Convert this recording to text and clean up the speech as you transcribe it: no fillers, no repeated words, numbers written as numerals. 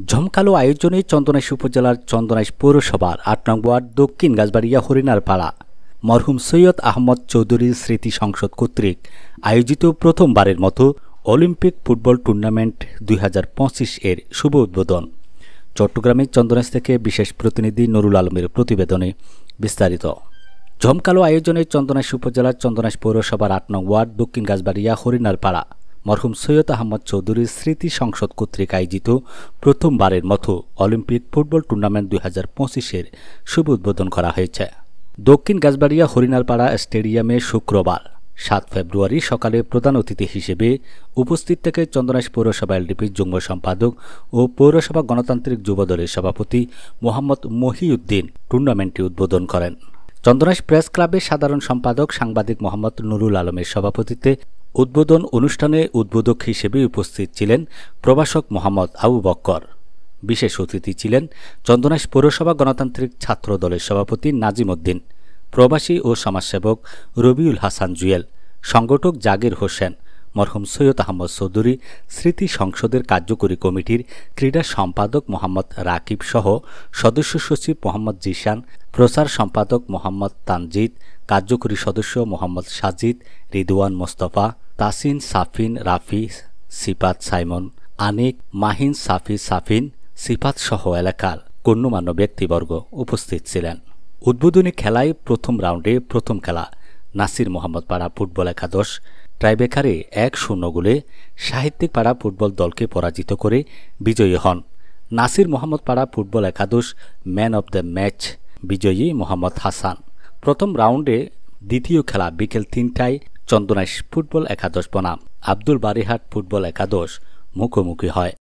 ঝমকালো আয়োজনে চন্দনাইশ উপজেলার চন্দনাইশ পৌরসভার ৮ নং ওয়ার্ড দক্ষিণ গাছবাড়িয়া হরিণার পাড়া মরহুম সৈয়দ আহমদ চৌধুরীর স্মৃতি সংসদ কর্তৃক আয়োজিত প্রথমবারের মতো অলিম্পিক ফুটবল টুর্নামেন্ট ২০২৫ এর শুভ উদ্বোধন। চট্টগ্রামের চন্দনাইশ থেকে বিশেষ প্রতিনিধি নুরুল আলমের প্রতিবেদনে বিস্তারিত। ঝমকালো আয়োজনে চন্দনাইশ উপজেলার চন্দনাইশ পৌরসভার ৮ নং ওয়ার্ড দক্ষিণ গাছবাড়িয়া হরিণার পাড়া মরহুম সৈয়দ আহমদ চৌধুরীর স্মৃতি সংসদ কর্তৃক আয়োজিত প্রথমবারের মতো অলিম্পিক ফুটবল টুর্নামেন্ট ২০২৫ এর শুভ উদ্বোধন করা হয়েছে। দক্ষিণ গাছবাড়িয়া হরিণারপাড়া স্টেডিয়ামে শুক্রবার ৭ ফেব্রুয়ারি সকালে প্রধান অতিথি হিসেবে উপস্থিত থেকে চন্দনাইশ পৌরসভা এলডিপির যুগ্ম সম্পাদক ও পৌরসভা গণতান্ত্রিক যুবদলের সভাপতি মোহাম্মদ মহিউদ্দিন টুর্নামেন্টটি উদ্বোধন করেন। চন্দনাইশ প্রেস ক্লাবের সাধারণ সম্পাদক সাংবাদিক মোহাম্মদ নুরুল আলমের সভাপতিত্বে উদ্বোধন অনুষ্ঠানে উদ্বোধক হিসেবে উপস্থিত ছিলেন প্রভাষক মোহাম্মদ আবু বক্কর। বিশেষ অতিথি ছিলেন চন্দনাইশ পৌরসভা গণতান্ত্রিক ছাত্র দলের সভাপতি নাজিম উদ্দিন, প্রবাসী ও সমাজসেবক রবিউল হাসান জুয়েল, সংগঠক জাকির হোসেন, মরহুম সৈয়দ আহমদ চৌধুরী স্মৃতি সংসদের কার্যকরী কমিটির ক্রীড়া সম্পাদক মোহাম্মদ রাকিব সহ সদস্য সচিব মোহাম্মদ জিশান, প্রচার সম্পাদক মোহাম্মদ তানজিদ, কার্যকরী সদস্য মোহাম্মদ সাজিদ, রিদওয়ান মোস্তফা, তাসিন সাফিন, রাফি, সিফাত সাইমন, আনিক, মাহিন, সাফিন, সিফাত সহ এলাকার গণ্যমান্য ব্যক্তিবর্গ উপস্থিত ছিলেন। উদ্বোধনী খেলায় প্রথম রাউন্ডে প্রথম খেলা নাসির মোহাম্মদ পাড়া ফুটবল একাদশ টাইব্রেকারে ১-০ গোলে সাহিত্যিক পাড়া ফুটবল দলকে পরাজিত করে বিজয়ী হন। নাসির মোহাম্মদ পাড়া ফুটবল একাদশ ম্যান অব দ্য ম্যাচ বিজয়ী মোহাম্মদ হাসান। প্রথম রাউন্ডে দ্বিতীয় খেলা বিকেল ৩টায় চন্দনাইশ ফুটবল একাদশ বনাম আব্দুল বারিহাট ফুটবল একাদশ মুখোমুখি হয়।